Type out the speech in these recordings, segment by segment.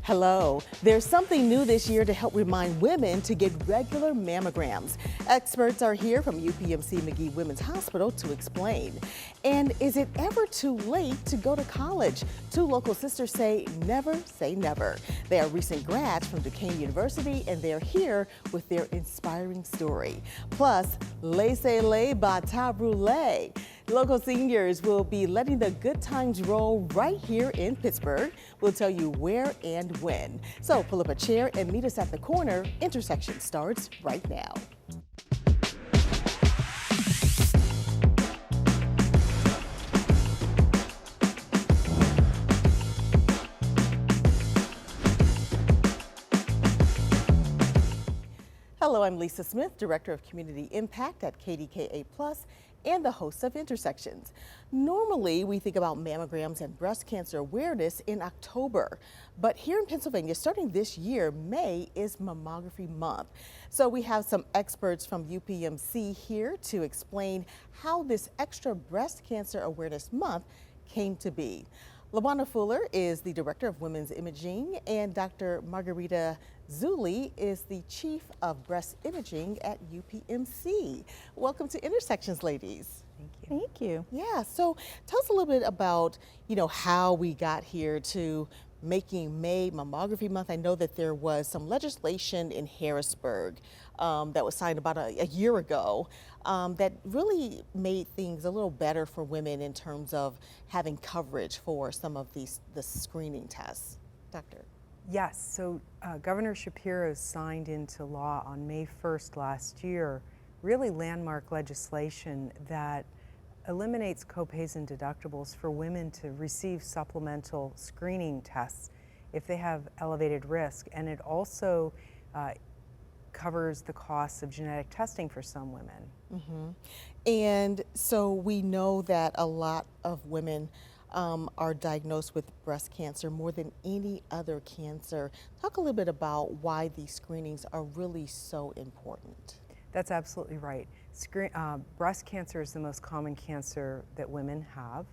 Hello. There's something new this year to help remind women to get regular mammograms. Experts are here from UPMC Magee Women's Hospital to explain. And is it ever too late to go to college? Two local sisters say never say never. They are recent grads from Duquesne University, and they're here with their inspiring story. Plus, laissez-les bata brûlée. Local seniors will be letting the good times roll right here in Pittsburgh. We'll tell you where and when. So pull up a chair and meet us at the corner. Intersection starts right now. Hello, I'm Lisa Smith, Director of Community Impact at KDKA Plus and the host of Intersections. Normally, we think about mammograms and breast cancer awareness in October, but here in Pennsylvania, starting this year, May is Mammography Month. So we have some experts from UPMC here to explain how this extra breast cancer awareness month came to be. Lajuana Fuller is the Director of Women's Imaging, and Dr. Margarita is the Chief of Breast Imaging at UPMC. Welcome to Intersections, ladies. Thank you. Thank you. Yeah, so tell us a little bit about, how we got here to making May Mammography Month. I know that there was some legislation in Harrisburg that was signed about a year ago that really made things a little better for women in terms of having coverage for some of the screening tests. Doctor. Yes, so Governor Shapiro signed into law on May 1st last year really landmark legislation that eliminates copays and deductibles for women to receive supplemental screening tests if they have elevated risk, and it also covers the costs of genetic testing for some women. Mm-hmm. And so we know that a lot of women are diagnosed with breast cancer more than any other cancer. Talk a little bit about why these screenings are really so important. That's absolutely right. Breast cancer is the most common cancer that women have.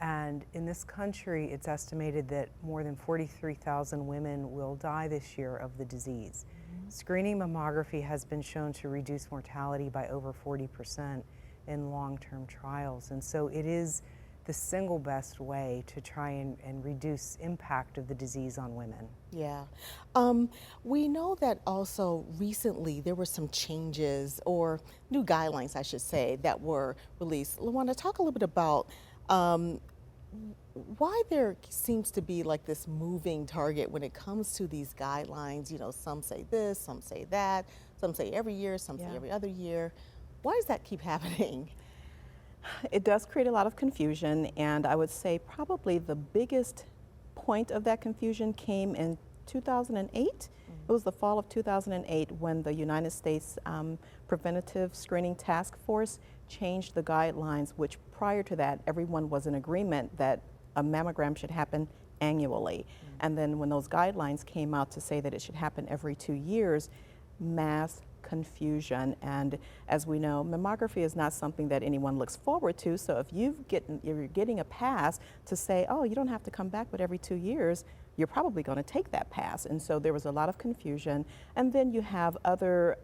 And in this country, it's estimated that more than 43,000 women will die this year of the disease. Mm-hmm. Screening mammography has been shown to reduce mortality by over 40% in long-term trials. And so it is the single best way to try and reduce impact of the disease on women. Yeah. We know that also recently there were some changes or new guidelines, I should say, that were released. Lajuana, talk a little bit about why there seems to be like this moving target when it comes to these guidelines. Some say this, some say that, some say every year, some say every other year. Why does that keep happening? It does create a lot of confusion, and I would say probably the biggest point of that confusion came in 2008. It was the fall of 2008 when the United States Preventative Screening Task Force changed the guidelines, which prior to that everyone was in agreement that a mammogram should happen annually. And then when those guidelines came out to say that it should happen every 2 years, mass confusion. And as we know, mammography is not something that anyone looks forward to. So if you're getting a pass to say, oh, you don't have to come back but every 2 years, you're probably going to take that pass. And so there was a lot of confusion. And then you have other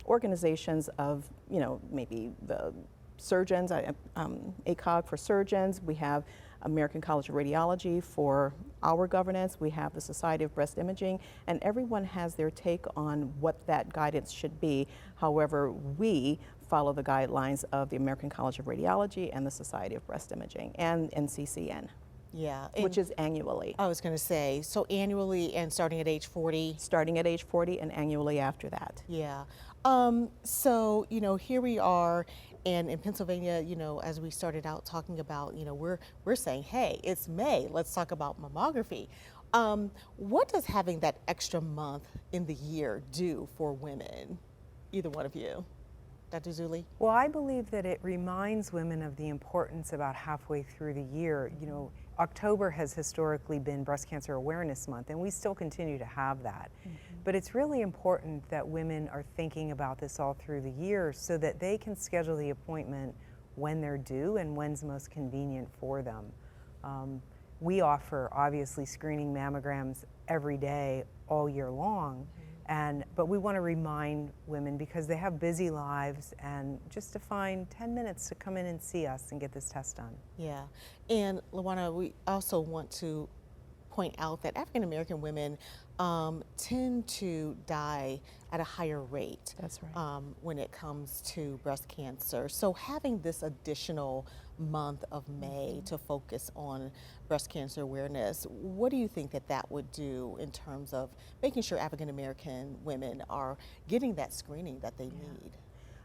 organizations of, maybe the surgeons, ACOG for surgeons. We have American College of Radiology for our governance. We have the Society of Breast Imaging, and everyone has their take on what that guidance should be. However, we follow the guidelines of the American College of Radiology and the Society of Breast Imaging and NCCN. Yeah. Which is annually. I was going to say, so annually and starting at age 40? Starting at age 40 and annually after that. Yeah. So, here we are, and in Pennsylvania, as we started out talking about, we're saying, hey, it's May, let's talk about mammography. What does having that extra month in the year do for women? Either one of you. Dr. Zuli? Well, I believe that it reminds women of the importance about halfway through the year. October has historically been Breast Cancer Awareness Month, and we still continue to have that. Mm-hmm. But it's really important that women are thinking about this all through the year so that they can schedule the appointment when they're due and when's most convenient for them. We offer obviously screening mammograms every day, all year long. But we want to remind women because they have busy lives and just to find 10 minutes to come in and see us and get this test done. Yeah, and Lajuana, we also want to point out that African American women tend to die at a higher rate. That's right. When it comes to breast cancer. So having this additional month of May to focus on breast cancer awareness, what do you think that that would do in terms of making sure African American women are getting that screening that they need?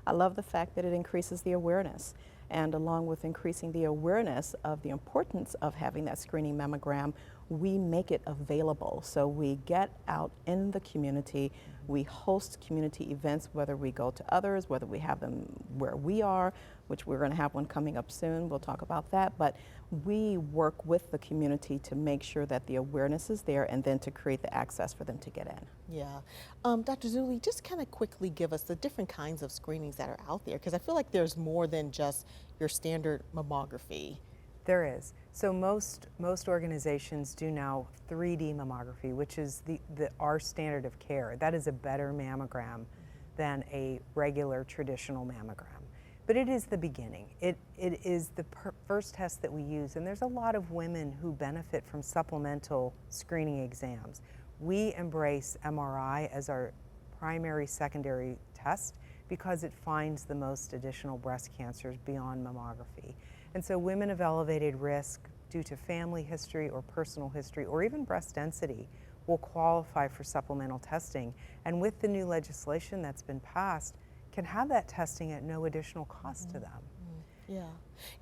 I love the fact that it increases the awareness. And along with increasing the awareness of the importance of having that screening mammogram, we make it available. So we get out in the community, we host community events, whether we go to others, whether we have them where we are, which we're going to have one coming up soon, we'll talk about that. But we work with the community to make sure that the awareness is there and then to create the access for them to get in. Yeah. Dr. Zuli, just kind of quickly give us the different kinds of screenings that are out there, because I feel like there's more than just your standard mammography. There is. So most organizations do now 3D mammography, which is our standard of care. That is a better mammogram than a regular traditional mammogram. But it is the beginning. It is the first test that we use, and there's a lot of women who benefit from supplemental screening exams. We embrace MRI as our primary secondary test because it finds the most additional breast cancers beyond mammography. And so women of elevated risk due to family history or personal history or even breast density will qualify for supplemental testing. And with the new legislation that's been passed, can have that testing at no additional cost to them. Yeah.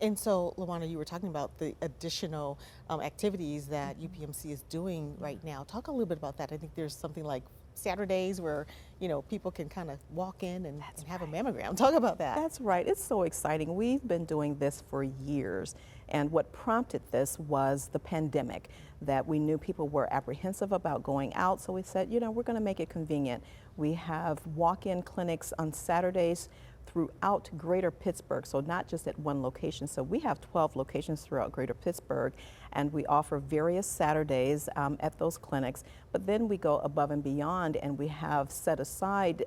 And so, Lajuana, you were talking about the additional activities that UPMC is doing right now. Talk a little bit about that. I think there's something like Saturdays where, you know, people can kind of walk in and have a mammogram. Talk about that. That's right. It's so exciting. We've been doing this for years. And what prompted this was the pandemic, that we knew people were apprehensive about going out. So we said, you know, we're going to make it convenient. We have walk-in clinics on Saturdays throughout greater Pittsburgh, so not just at one location. So we have 12 locations throughout greater Pittsburgh, and we offer various Saturdays at those clinics. But then we go above and beyond, and we have set aside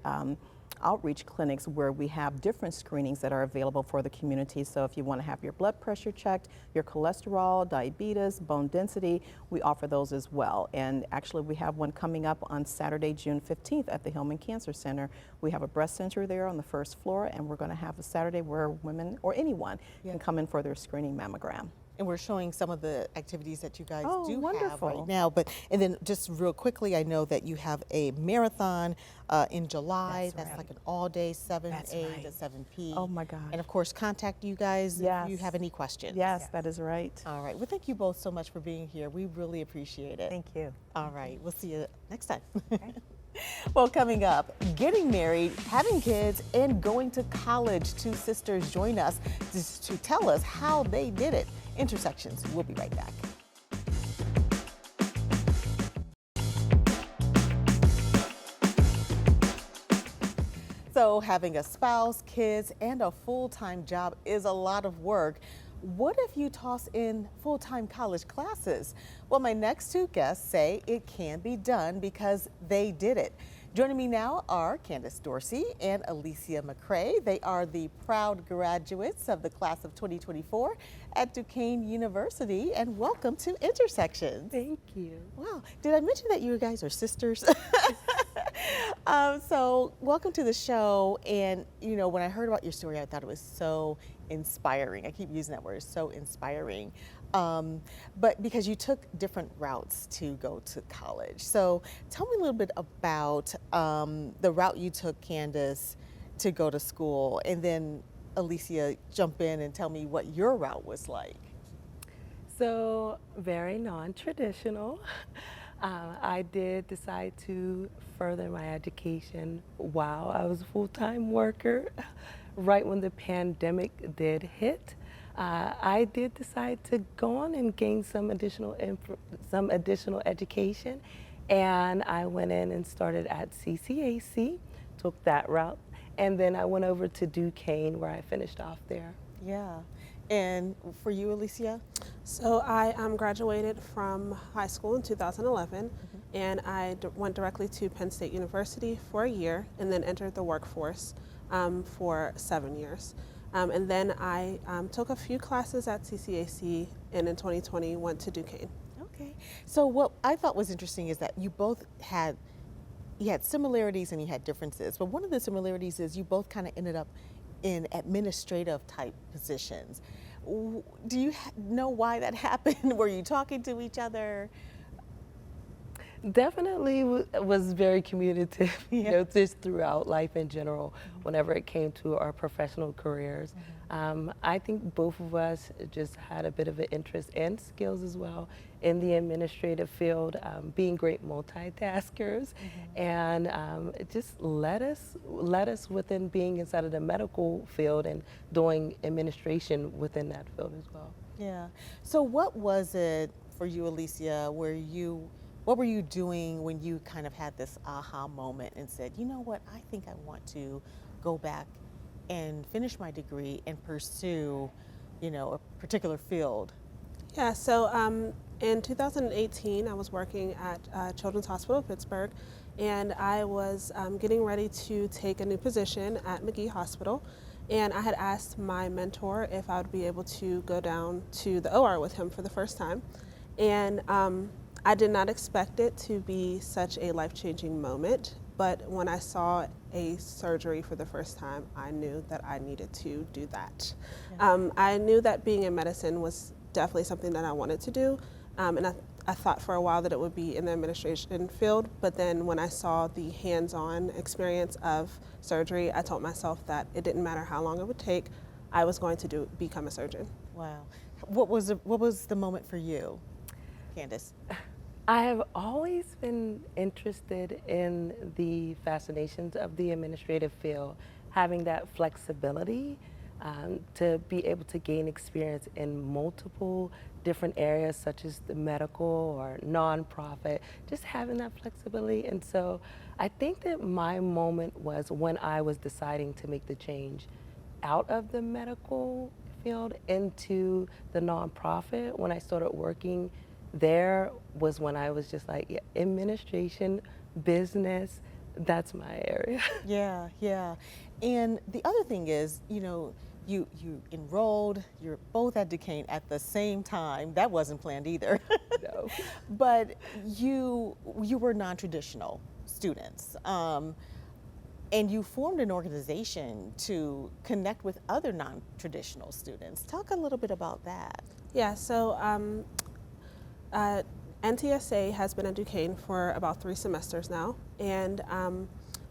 outreach clinics where we have different screenings that are available for the community. So if you want to have your blood pressure checked, your cholesterol, diabetes, bone density, we offer those as well. And actually we have one coming up on Saturday, June 15th at the Hillman Cancer Center. We have a breast center there on the first floor, and we're going to have a Saturday where women or anyone can come in for their screening mammogram. And we're showing some of the activities that you guys do wonderful. have right now. And then just real quickly, I know that you have a marathon in July. That's like an all-day, 7 a to 7 p. Oh my God. And of course, contact you guys if you have any questions. Yes, that is right. All right. Well, thank you both so much for being here. We really appreciate it. Thank you. All right. We'll see you next time. Okay. Well, coming up, getting married, having kids, and going to college. Two sisters join us to tell us how they did it. Intersections. We'll be right back. So having a spouse, kids, and a full-time job is a lot of work. What if you toss in full-time college classes? Well, my next two guests say it can be done because they did it. Joining me now are Candis Dorsey and Alysia McCrae. They are the proud graduates of the class of 2024 at Duquesne University, and welcome to Intersections. Thank you. Wow, did I mention that you guys are sisters? So welcome to the show. And you know, when I heard about your story, I thought it was so inspiring. I keep using that word, so inspiring. But because you took different routes to go to college. So tell me a little bit about the route you took, Candis, to go to school, and then Alysia, jump in and tell me what your route was like. So very non-traditional. I did decide to further my education while I was a full-time worker. Right when the pandemic did hit, I did decide to go on and gain some additional education, and I went in and started at CCAC, took that route, and then I went over to Duquesne where I finished off there. Yeah. And for you, Alysia? So I graduated from high school in 2011, and I went directly to Penn State University for a year, and then entered the workforce for 7 years. And then I took a few classes at CCAC, and in 2020 went to Duquesne. Okay. So what I thought was interesting is that you both had similarities and you had differences. But one of the similarities is you both kind of ended up in administrative type positions. Do you know why that happened? Were you talking to each other? Definitely was very communicative, you know, just throughout life in general, whenever it came to our professional careers. I think both of us just had a bit of an interest and skills as well in the administrative field, being great multitaskers, and it just led us within being inside of the medical field and doing administration within that field as well. Yeah. So what was it for you, Alysia, what were you doing when you kind of had this aha moment and said, you know what, I think I want to go back and finish my degree and pursue, you know, a particular field? Yeah, so in 2018, I was working at Children's Hospital of Pittsburgh, and I was getting ready to take a new position at Magee Hospital. And I had asked my mentor if I would be able to go down to the OR with him for the first time. And I did not expect it to be such a life-changing moment, but when I saw a surgery for the first time, I knew that I needed to do that. Yeah. I knew that being in medicine was definitely something that I wanted to do, and I thought for a while that it would be in the administration field, but then when I saw the hands-on experience of surgery, I told myself that it didn't matter how long it would take, I was going to become a surgeon. Wow. What was the moment for you, Candis? I have always been interested in the fascinations of the administrative field, having that flexibility to be able to gain experience in multiple different areas such as the medical or nonprofit, just having that flexibility. And so I think that my moment was when I was deciding to make the change out of the medical field into the nonprofit. When I started working there was when I was just like, yeah, administration, business, that's my area. Yeah, yeah. And the other thing is, you know, you enrolled, you're both at Duquesne at the same time. That wasn't planned either. No. But you were non-traditional students. And you formed an organization to connect with other non-traditional students. Talk a little bit about that. Yeah, so NTSA has been at Duquesne for about 3 semesters now, and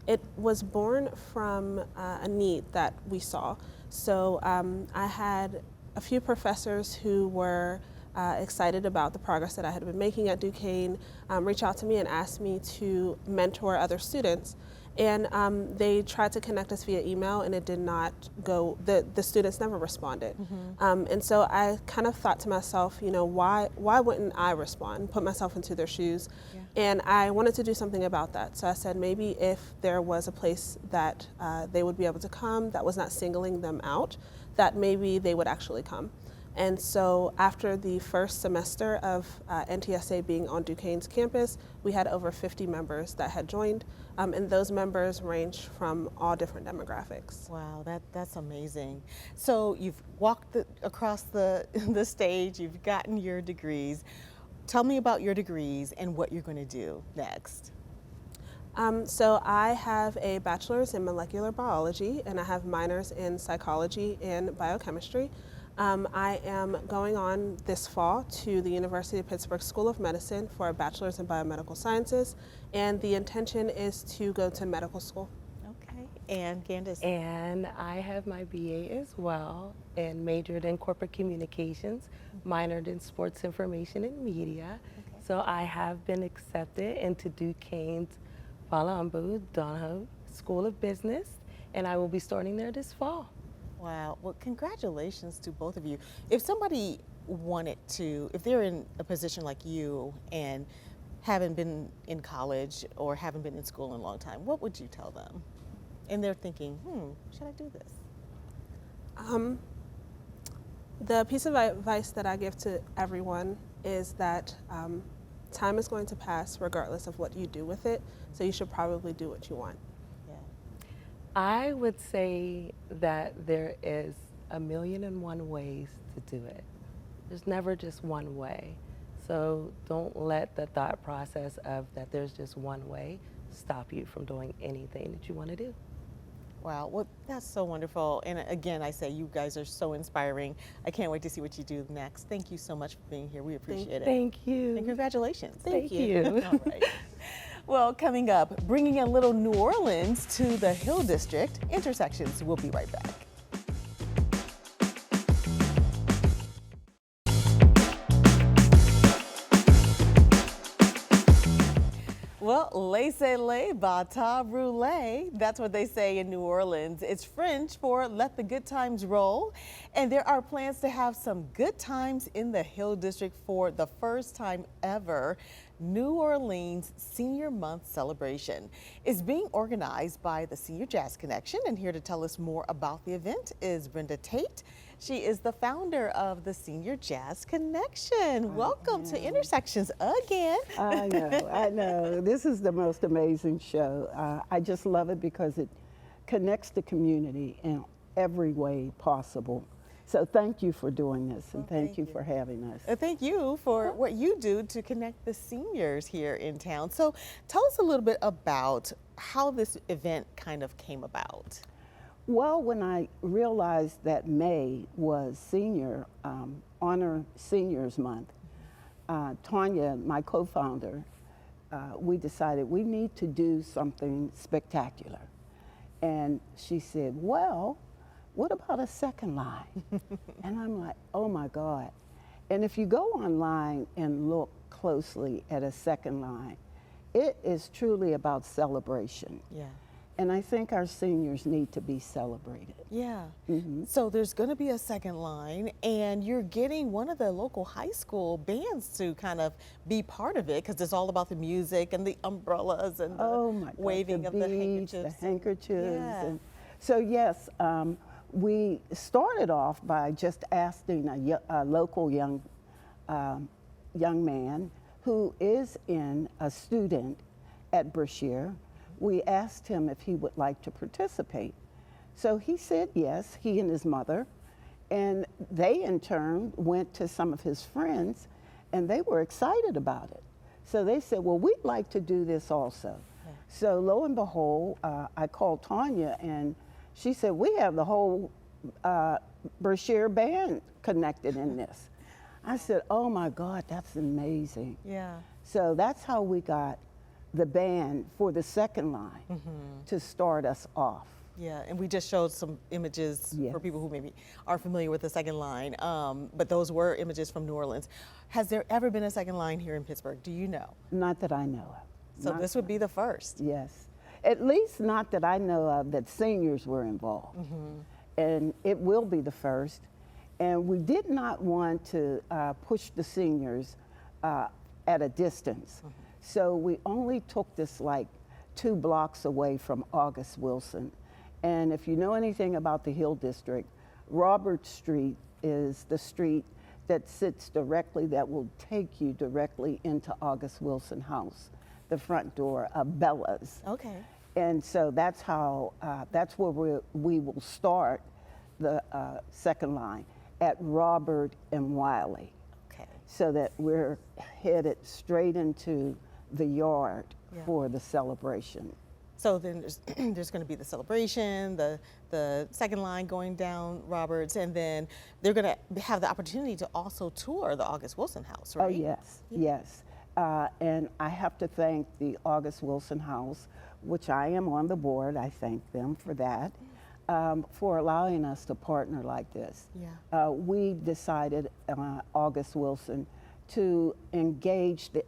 it was born from a need that we saw. So I had a few professors who were excited about the progress that I had been making at Duquesne reach out to me and ask me to mentor other students. And they tried to connect us via email, and it did not go, the students never responded. And so I kind of thought to myself, you know, why wouldn't I respond, put myself into their shoes? Yeah. And I wanted to do something about that. So I said maybe if there was a place that they would be able to come that was not singling them out, that maybe they would actually come. And so after the first semester of NTSA being on Duquesne's campus, we had over 50 members that had joined, and those members ranged from all different demographics. Wow, that's amazing. So you've walked across the stage, you've gotten your degrees. Tell me about your degrees and what you're going to do next. So I have a bachelor's in molecular biology, and I have minors in psychology and biochemistry. I am going on this fall to the University of Pittsburgh School of Medicine for a bachelor's in biomedical sciences, and the intention is to go to medical school. Okay, and Candis? And I have my BA as well, and majored in corporate communications, minored in sports information and media. Okay. So I have been accepted into Duquesne's Palambu Donahoe School of Business, and I will be starting there this fall. Wow, well, congratulations to both of you. If somebody wanted to, if they're in a position like you and haven't been in college or haven't been in school in a long time, what would you tell them? And they're thinking, should I do this? The piece of advice that I give to everyone is that time is going to pass regardless of what you do with it, so you should probably do what you want. Yeah. I would say that there is 1,000,001 ways to do it. There's never just one way. So don't let the thought process of that there's just one way stop you from doing anything that you want to do. Wow, well, that's so wonderful. And again, I say you guys are so inspiring. I can't wait to see what you do next. Thank you so much for being here. We appreciate it. Thank you. And congratulations. Thank you. All right. Well, coming up, bringing a little New Orleans to the Hill District, Intersections. We'll be right back. Well, laissez-les, bata brûlée. That's what they say in New Orleans. It's French for let the good times roll. And there are plans to have some good times in the Hill District for the first time ever. New Orleans Senior Month celebration is being organized by the Senior Jazz Connection. And here to tell us more about the event is Brenda Tate. She is the founder of the Senior Jazz Connection. Welcome to Intersections again. I know. This is the most amazing show. I just love it because it connects the community in every way possible. So thank you for doing this, and thank you for having us. Thank you for what you do to connect the seniors here in town. So tell us a little bit about how this event kind of came about. Well, when I realized that May was Honor Seniors Month, Tanya, my co-founder, we decided we need to do something spectacular. And she said, well, what about a second line? And I'm like, oh my God. And if you go online and look closely at a second line, it is truly about celebration. Yeah. And I think our seniors need to be celebrated. Yeah. Mm-hmm. So there's going to be a second line, and you're getting one of the local high school bands to kind of be part of it because it's all about the music and the umbrellas and the waving of the handkerchiefs. The handkerchiefs. Yeah. And so yes, we started off by just asking a local young man who is a student at Brashear. We asked him if he would like to participate. So he said yes, he and his mother. And they in turn went to some of his friends and they were excited about it. So they said, well, we'd like to do this also. Yeah. So lo and behold, I called Tanya and she said, we have the whole Brashear band connected in this. I said, oh my God, that's amazing. Yeah. So that's how we got the band for the second line to start us off. Yeah, and we just showed some images for people who maybe are familiar with the second line, but those were images from New Orleans. Has there ever been a second line here in Pittsburgh? Do you know? Not that I know of. So this would be the first? Yes. At least not that I know of that seniors were involved. And it will be the first. And we did not want to push the seniors at a distance. So we only took this like 2 blocks away from August Wilson. And if you know anything about the Hill District, Robert Street is the street that sits directly, that will take you directly into August Wilson House, the front door of Bella's. Okay. And so that's how, that's where we will start the second line, at Robert and Wiley. Okay. So that we're headed straight into the yard for the celebration. So then there's going to be the celebration, the second line going down Roberts, and then they're going to have the opportunity to also tour the August Wilson House, right? Oh, yes, yes. And I have to thank the August Wilson House, which I am on the board. I thank them for that, for allowing us to partner like this. Yeah. We decided, August Wilson, to engage the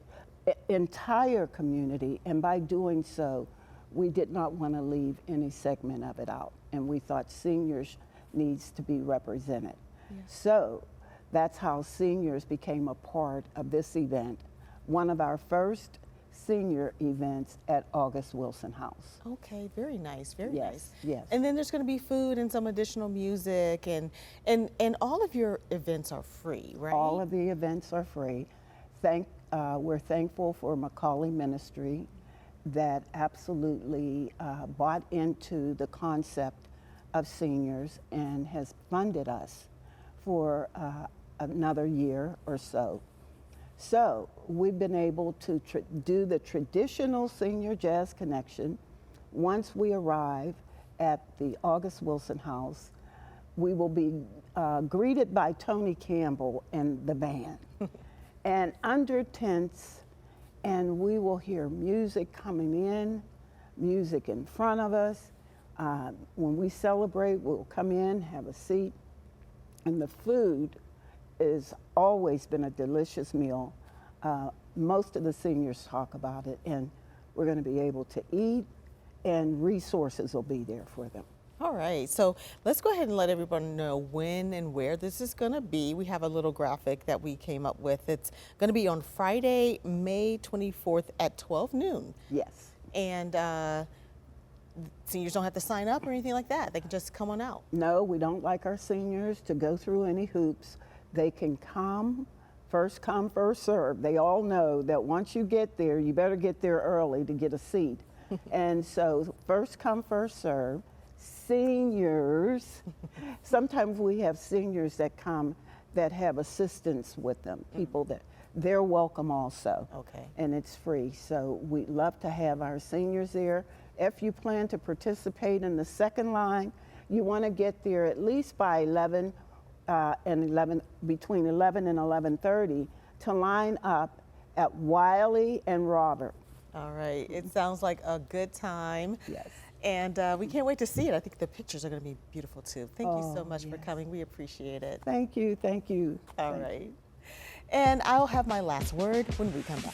entire community, and by doing so, we did not want to leave any segment of it out, and we thought seniors needs to be represented. Yeah. So that's how seniors became a part of this event. One of our first senior events at August Wilson House. Okay, very nice, very Yes, nice. yes. And then there's going to be food and some additional music, and all of your events are free, right? All of the events are free. We're thankful for Macaulay Ministry that absolutely bought into the concept of seniors and has funded us for another year or so. So we've been able to do the traditional Senior Jazz Connection. Once we arrive at the August Wilson House, we will be greeted by Tony Campbell and the band. And under tents, and we will hear music coming in, music in front of us. When we celebrate, we'll come in, have a seat, and the food has always been a delicious meal. Most of the seniors talk about it, and we're going to be able to eat, and resources will be there for them. All right, so let's go ahead and let everyone know when and where this is going to be. We have a little graphic that we came up with. It's going to be on Friday, May 24th at 12 noon. Yes. And seniors don't have to sign up or anything like that. They can just come on out. No, we don't like our seniors to go through any hoops. They can come, first serve. They all know that once you get there, you better get there early to get a seat. And so first come, first serve. Seniors, sometimes we have seniors that come that have assistants with them, people that they're welcome also. Okay. And it's free. So we love to have our seniors there. If you plan to participate in the second line, you want to get there at least by 11 between 11 and 11:30 to line up at Wiley and Robert. All right, it sounds like a good time. Yes. And we can't wait to see it. I think the pictures are going to be beautiful too. Thank you so much for yes. coming. We appreciate it. Thank you, thank you. All right. And I'll have my last word when we come back.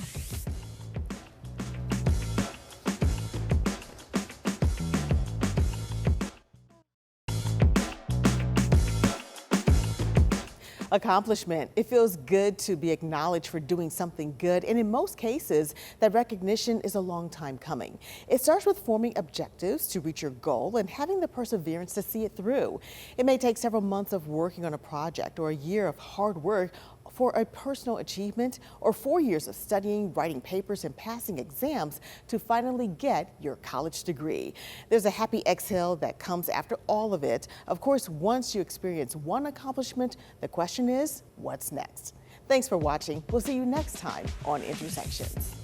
Accomplishment. It feels good to be acknowledged for doing something good, and in most cases, that recognition is a long time coming. It starts with forming objectives to reach your goal and having the perseverance to see it through. It may take several months of working on a project or a year of hard work for a personal achievement, or 4 years of studying, writing papers, and passing exams to finally get your college degree. There's a happy exhale that comes after all of it. Of course, once you experience one accomplishment, the question is, what's next? Thanks for watching. We'll see you next time on Intersections.